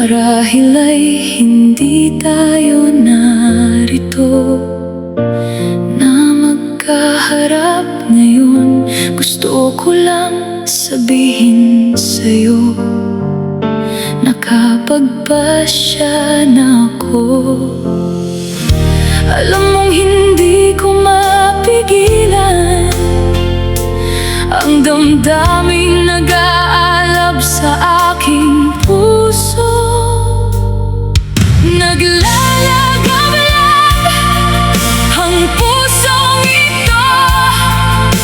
Marahil ay hindi tayo narito na magkaharap ngayon. Gusto ko lang sabihin sa'yo, nakapagpasya na ako. Alam mong hindi ko mapigilan ang damdaming nag-aalab sa aking puso. Naglalagablab ang pusong ito.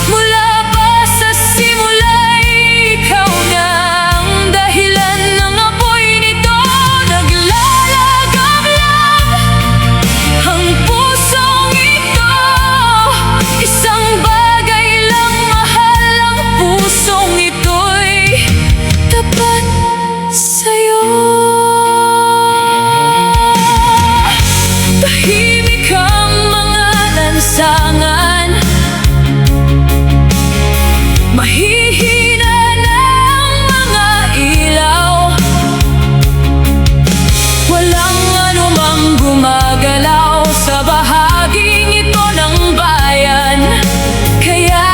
Mula pa sa simula'y ikaw na ang dahilan ng apoy nito. Naglalagablab ang pusong ito. Isang bagay lang mahal, ang pusong ito'y tapat sa'yo. Tahimik ang mga lansangan, mahihina na ang mga ilaw. Walang anumang gumagalaw sa bahaging ito ng bayan. Kaya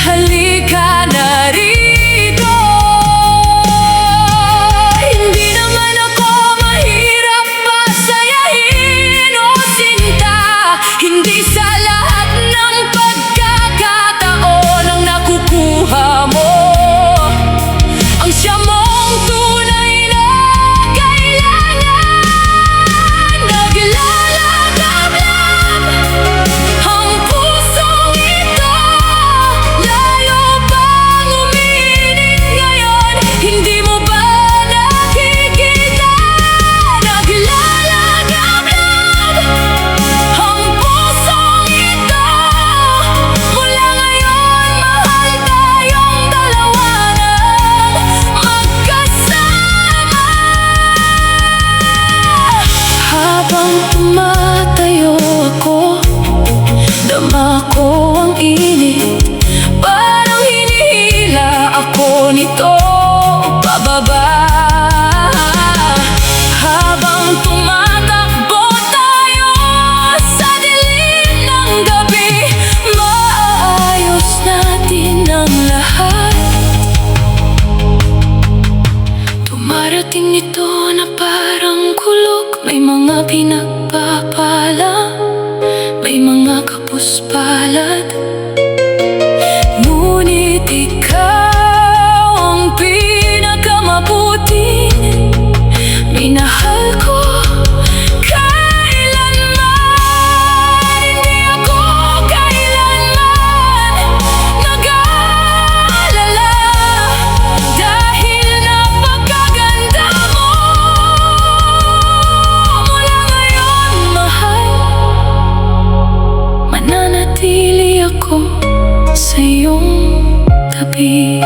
halika na rito. Hindi naman ako mahirap pasayahin o sinta. Hindi sa lahat ng pagkakataon ang nakukuha mo ang siya mong tunay na kailangan. Naglalagablab ang pusong ito. Layo pang umiinit ngayon, hindi mo ba nakikita? Naglalagablab ang pusong ito. Mula ngayon, mahal tayong dalawa nang magkasama. Habang tumatayo ako, dama ko ang init. Parang hinihila ako nito pababa. Habang tumatakbo tayo sa dilim ng gabi, maayos natin ang lahat. Dumarating ito na parang kulog. May mga pinagpapala, may mga kapuspalad. Ngunit ikaw ang pinakamabuting minahal ko kailanman. Hindi ako kailanman nag-aalala, dahil napakaganda mo. Mula ngayon, mahal, mananatili ako sa iyong tabi.